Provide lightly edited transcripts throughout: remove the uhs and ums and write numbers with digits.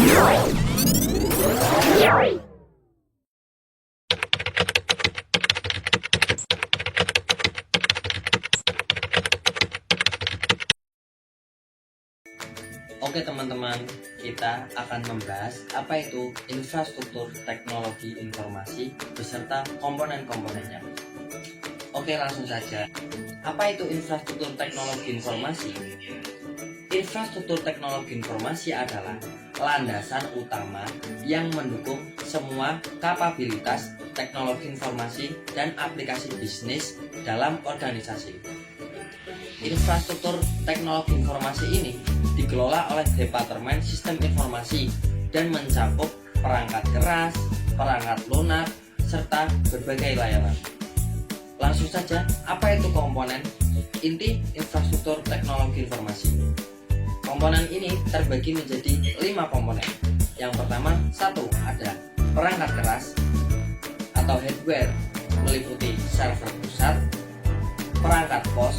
Oke teman-teman, kita akan membahas apa itu infrastruktur teknologi informasi beserta komponen-komponennya. Oke, langsung saja. Apa itu infrastruktur teknologi informasi? Infrastruktur teknologi informasi adalah landasan utama yang mendukung semua kapabilitas teknologi informasi dan aplikasi bisnis dalam organisasi. Infrastruktur teknologi informasi ini dikelola oleh Departemen Sistem Informasi dan mencakup perangkat keras, perangkat lunak, serta berbagai layanan. Langsung saja, apa itu komponen inti infrastruktur teknologi informasi? Komponen ini terbagi menjadi 5 komponen. Yang pertama, ada perangkat keras atau hardware, meliputi server pusat, perangkat pos,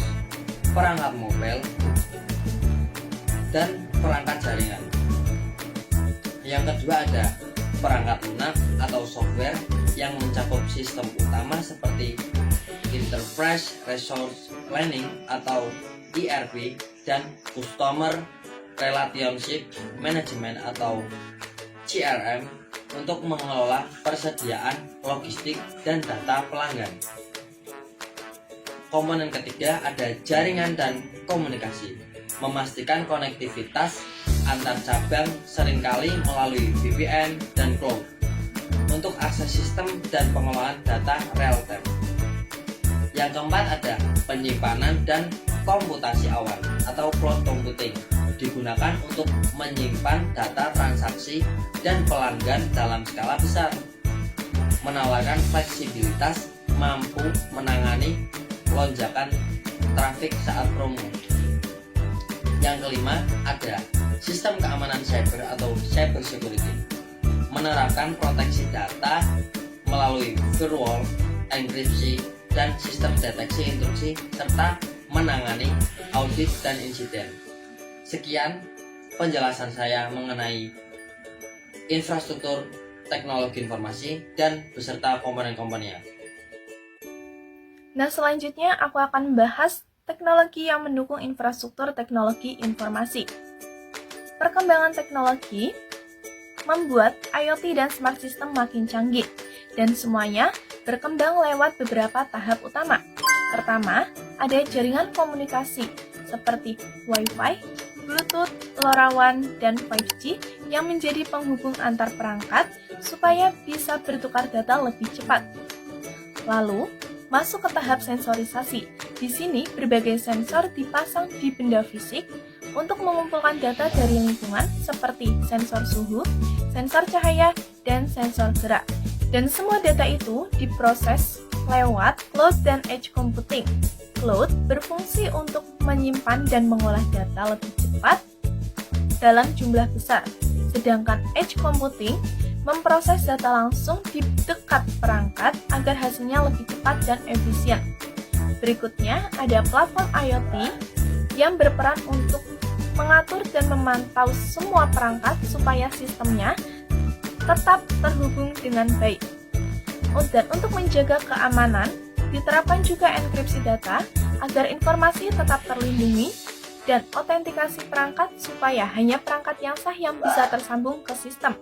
perangkat mobile, dan perangkat jaringan. Yang kedua ada perangkat lunak atau software yang mencakup sistem utama seperti Enterprise Resource Planning atau ERP dan Customer Relationship Management atau CRM untuk mengelola persediaan logistik dan data pelanggan. Komponen ketiga ada jaringan dan komunikasi, memastikan konektivitas antar cabang seringkali melalui VPN dan cloud untuk akses sistem dan pengelolaan data real time. Yang keempat ada penyimpanan dan komputasi awal atau cloud computing, digunakan untuk menyimpan data transaksi dan pelanggan dalam skala besar, menawarkan fleksibilitas, mampu menangani lonjakan trafik saat promo. Yang kelima ada sistem keamanan cyber atau cyber security, menerapkan proteksi data melalui firewall, enkripsi, dan sistem deteksi intrusi serta menangani audit dan insiden. Sekian penjelasan saya mengenai infrastruktur teknologi informasi dan beserta komponen-komponennya. Nah, selanjutnya aku akan membahas teknologi yang mendukung infrastruktur teknologi informasi. Perkembangan teknologi membuat IoT dan smart system makin canggih, dan semuanya berkembang lewat beberapa tahap utama. Pertama, ada jaringan komunikasi seperti Wi-Fi, Bluetooth, LoRaWAN, dan 5G yang menjadi penghubung antar perangkat supaya bisa bertukar data lebih cepat. Lalu, masuk ke tahap sensorisasi. Di sini, berbagai sensor dipasang di benda fisik untuk mengumpulkan data dari lingkungan seperti sensor suhu, sensor cahaya, dan sensor gerak. Dan semua data itu diproses lewat cloud dan edge computing. Cloud berfungsi untuk menyimpan dan mengolah data lebih cepat dalam jumlah besar, sedangkan edge computing memproses data langsung di dekat perangkat agar hasilnya lebih cepat dan efisien. Berikutnya ada platform IoT yang berperan untuk mengatur dan memantau semua perangkat supaya sistemnya tetap terhubung dengan baik. Dan untuk menjaga keamanan, diterapkan juga enkripsi data agar informasi tetap terlindungi dan autentikasi perangkat supaya hanya perangkat yang sah yang bisa tersambung ke sistem.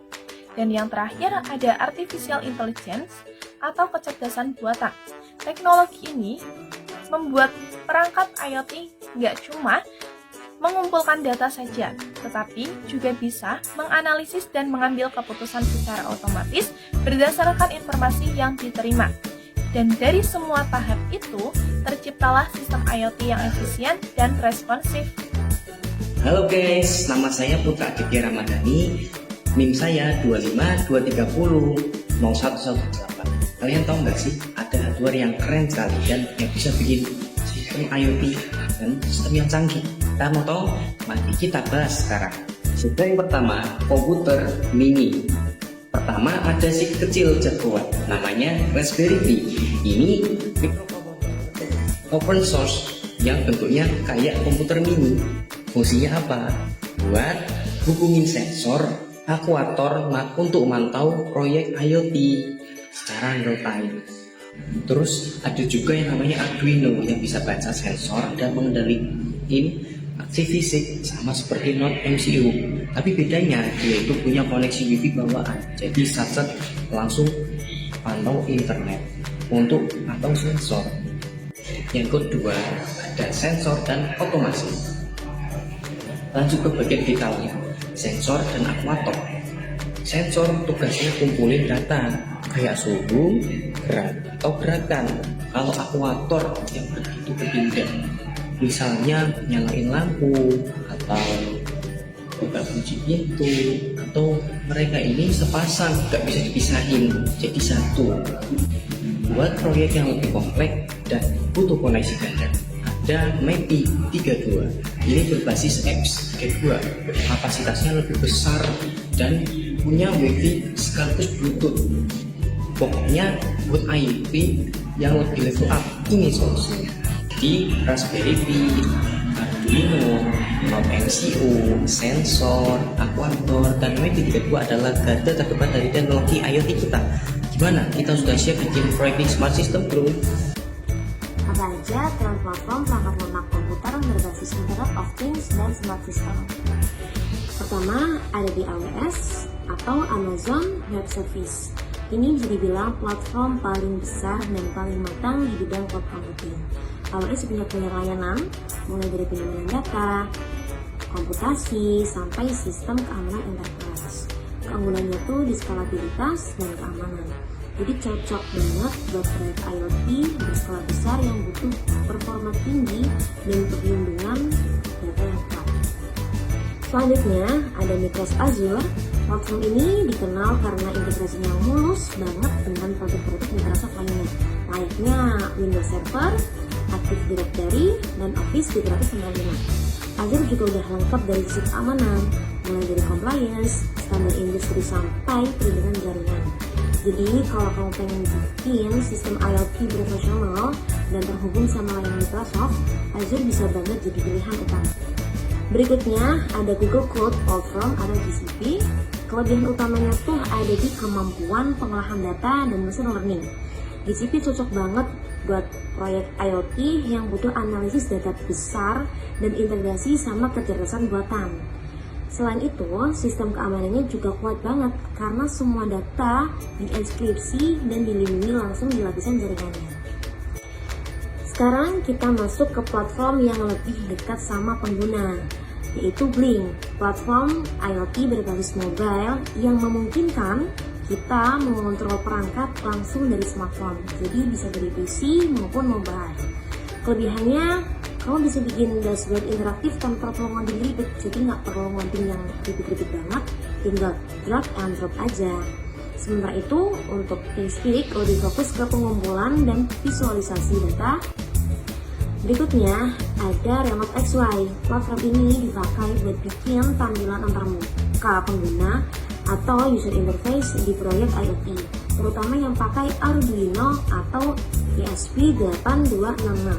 Dan yang terakhir ada artificial intelligence atau kecerdasan buatan. Teknologi ini membuat perangkat IoT nggak cuma mengumpulkan data saja, tetapi juga bisa menganalisis dan mengambil keputusan secara otomatis berdasarkan informasi yang diterima. Dan dari semua tahap itu, terciptalah sistem IoT yang efisien dan responsif. Halo guys, nama saya Putra Aditya Ramadhani. NIM saya 25230118. Kalian tahu nggak sih, ada hardware yang keren sekali dan yang bisa bikin sistem IoT dan sistem yang canggih. Kita mau tahu? Mari kita bahas sekarang. Yang pertama, komputer mini. Pertama ada si kecil jagoan, namanya Raspberry Pi. Ini open source yang bentuknya kayak komputer mini. Fungsinya apa? Buat hubungin sensor akuator untuk memantau proyek IoT secara real time. Terus ada juga yang namanya Arduino yang bisa baca sensor dan mengendalikan aksi fisik sama seperti Node MCU. Tapi bedanya dia itu punya koneksi WiFi bawaan. Jadi satset langsung pantau internet untuk atau sensor. Yang kedua ada sensor dan otomasi. Lanjut ke bagian vitalnya, sensor dan akuator. Sensor tugasnya kumpulin data kayak suhu, gerak atau gerakan. Kalau akuator yang begitu berbeda, misalnya nyalain lampu atau buka kunci pintu, atau mereka ini sepasang gak bisa dipisahin jadi satu. Buat proyek yang lebih kompleks dan butuh koneksi ganda, ada MIPI 32. Ini berbasis X2, kapasitasnya lebih besar dan punya WiFi sekaligus Bluetooth. Pokoknya buat IoT yang lebih level up, ini solusinya. Di Raspberry Pi, Arduino, Node MCU, sensor, akuator, dan MIPI 32 adalah garda terdepan dari teknologi IoT kita. Gimana? Kita sudah siap bikin proyek smart system belum? Apa aja tren platform perangkat lunak komputer berbasis Internet of Things dan Smart System? Pertama, ada di AWS atau Amazon Web Service. Ini bisa dibilang platform paling besar dan paling matang di bidang cloud computing. AWS punya layanan mulai dari penyimpanan data, komputasi, sampai sistem keamanan enterprise. Keunggulannya tuh di skalabilitas dan keamanan. Jadi cocok banget buat proyek IoT berskala besar yang butuh performa tinggi dan perlindungan data yang kuat. Selanjutnya ada Microsoft Azure. Platform ini dikenal karena integrasinya mulus banget dengan produk-produk Microsoft lainnya, layaknya Windows Server, Active Directory, dan Office 365. Azure juga udah lengkap dari sisi keamanan, mulai dari compliance, standar industri sampai perlindungan jaringan. Jadi kalau kamu pengen bikin sistem IoT profesional dan terhubung sama layanan Microsoft, Azure bisa banget jadi pilihan utama. Berikutnya ada Google Cloud Platform atau GCP. Kelebihan utamanya tuh ada di kemampuan pengolahan data dan machine learning. GCP cocok banget buat proyek IoT yang butuh analisis data besar dan integrasi sama kecerdasan buatan. Selain itu, sistem keamanannya juga kuat banget karena semua data dienkripsi dan dilindungi langsung di lapisan jaringannya. Sekarang kita masuk ke platform yang lebih dekat sama pengguna, yaitu Blink, platform IoT berbasis mobile yang memungkinkan kita mengontrol perangkat langsung dari smartphone, jadi bisa dari PC maupun mobile. Kelebihannya, kamu bisa bikin dashboard interaktif tanpa perlu ngoding ribet, jadi nggak perlu ngoding yang ribet-ribet banget, tinggal drag and drop aja. Sementara itu, untuk TeamSpeak lebih fokus ke pengumpulan dan visualisasi data. Berikutnya, ada Remote XY. Platform ini dipakai buat bikin tampilan antar muka pengguna atau user interface di proyek IoT, terutama yang pakai Arduino atau ESP8266.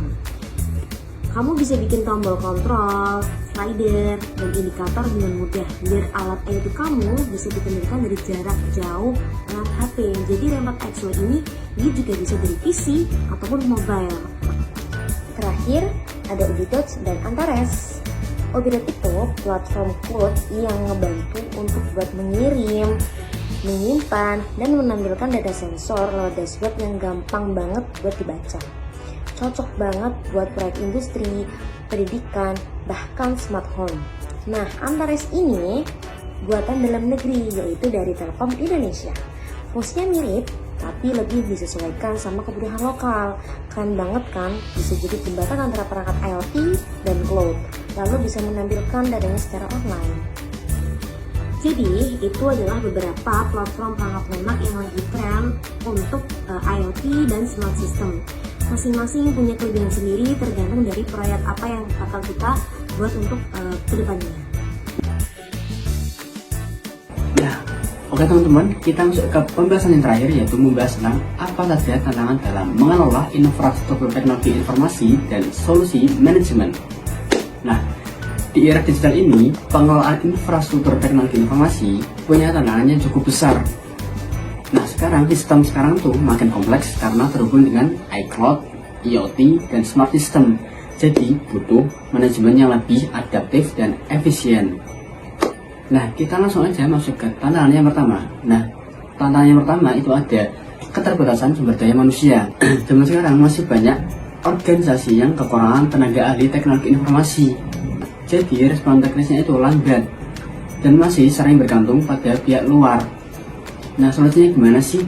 Kamu bisa bikin tombol kontrol, slider, dan indikator dengan mudah biar alat IoT kamu bisa dikendalikan dari jarak jauh lewat HP. Jadi Remote XY ini dia juga bisa dari PC ataupun mobile. Terakhir, ada Ubidot dan Antares. Ubidot itu platform cloud yang ngebantu untuk buat mengirim, menyimpan, dan menampilkan data sensor lewat dashboard yang gampang banget buat dibaca. Cocok banget buat proyek industri, pendidikan, bahkan smart home. Nah, Antares ini buatan dalam negeri, yaitu dari Telkom Indonesia. Fungsinya mirip, tapi lebih disesuaikan sama kebutuhan lokal. Keren banget kan, bisa jadi jembatan antara perangkat IoT dan cloud, lalu bisa menampilkan datanya secara online. Jadi, itu adalah beberapa platform perangkat lunak yang lagi tren untuk IoT dan smart system. Masing-masing punya kelebihan sendiri tergantung dari proyek apa yang bakal kita buat untuk kedepannya. Nah, oke teman-teman, kita masuk ke pembahasan yang terakhir, yaitu membahas tentang apa saja tantangan dalam mengelola infrastruktur teknologi informasi dan solusi manajemen. Nah, di era digital ini, pengelolaan infrastruktur teknologi informasi punya tantangan yang cukup besar. Nah, sekarang sistem sekarang tuh makin kompleks karena terhubung dengan iCloud, IoT, dan smart system. Jadi butuh manajemen yang lebih adaptif dan efisien. Nah, kita langsung aja masuk ke tantangan yang pertama. Nah, tantangan yang pertama itu ada keterbatasan sumber daya manusia. Zaman sekarang masih banyak organisasi yang kekurangan tenaga ahli teknologi informasi. Jadi respon teknisnya itu lambat dan masih sering bergantung pada pihak luar. Nah, solusinya gimana sih?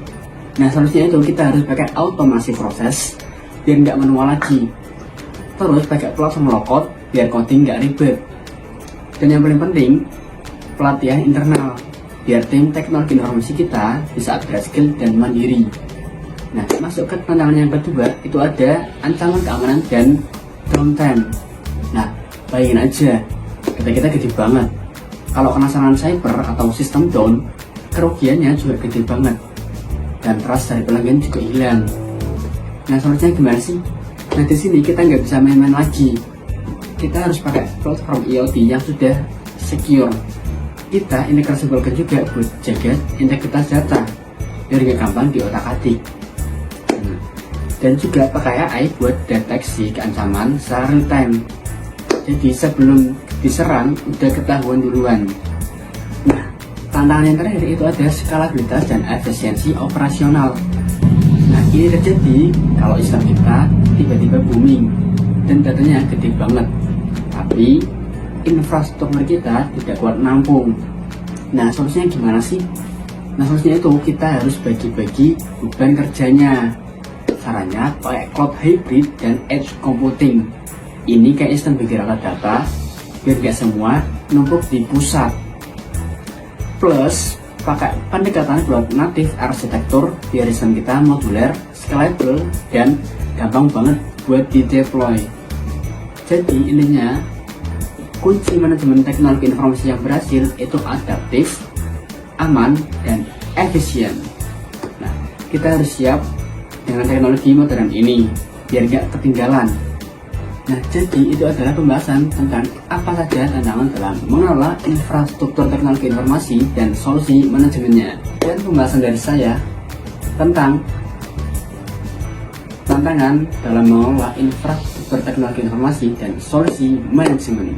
Nah, solusinya itu kita harus pakai automasi proses biar nggak manual lagi. Terus pakai platform low-code biar coding nggak ribet. Dan yang paling penting, pelatihan internal biar tim teknologi informasi kita bisa upgrade skill dan mandiri. Nah, masuk ke tantangan yang kedua itu ada ancaman keamanan dan downtime. Nah, bayangin aja, kita gede banget. Kalau kena serangan cyber atau sistem down, kerugiannya juga gede banget. Dan trust dari pelanggan juga hilang. Nah, solusinya gimana sih? Nah, di sini kita nggak bisa main-main lagi. Kita harus pakai platform IoT yang sudah secure. Kita integrasikan juga buat jaga integritas data biar nggak gampang diotak-atik. Dan juga pakai AI buat deteksi keancaman secara real time. Jadi sebelum diserang udah ketahuan duluan. Nah, tantangan yang terakhir itu ada skalabilitas dan efisiensi operasional. Nah, ini terjadi kalau sistem kita tiba-tiba booming dan datanya gede banget, tapi infrastruktur kita tidak kuat nampung. Nah, solusinya gimana sih? Nah, solusinya itu kita harus bagi-bagi beban kerjanya. Caranya pakai cloud hybrid dan edge computing. Ini kayak sistem bagi rata data biar gak semua numpuk di pusat. Plus pakai pendekatan cloud native arsitektur biar sistem kita modular, scalable, dan gampang banget buat di deploy. Jadi intinya kunci manajemen teknologi informasi yang berhasil itu adaptif, aman, dan efisien. Nah, kita harus siap dengan teknologi modern ini biar gak ketinggalan. Nah, jadi itu adalah pembahasan tentang apa saja tantangan dalam mengelola infrastruktur teknologi informasi dan solusi manajemennya. Dan pembahasan dari saya tentang tantangan dalam mengelola infrastruktur teknologi informasi dan solusi manajemen.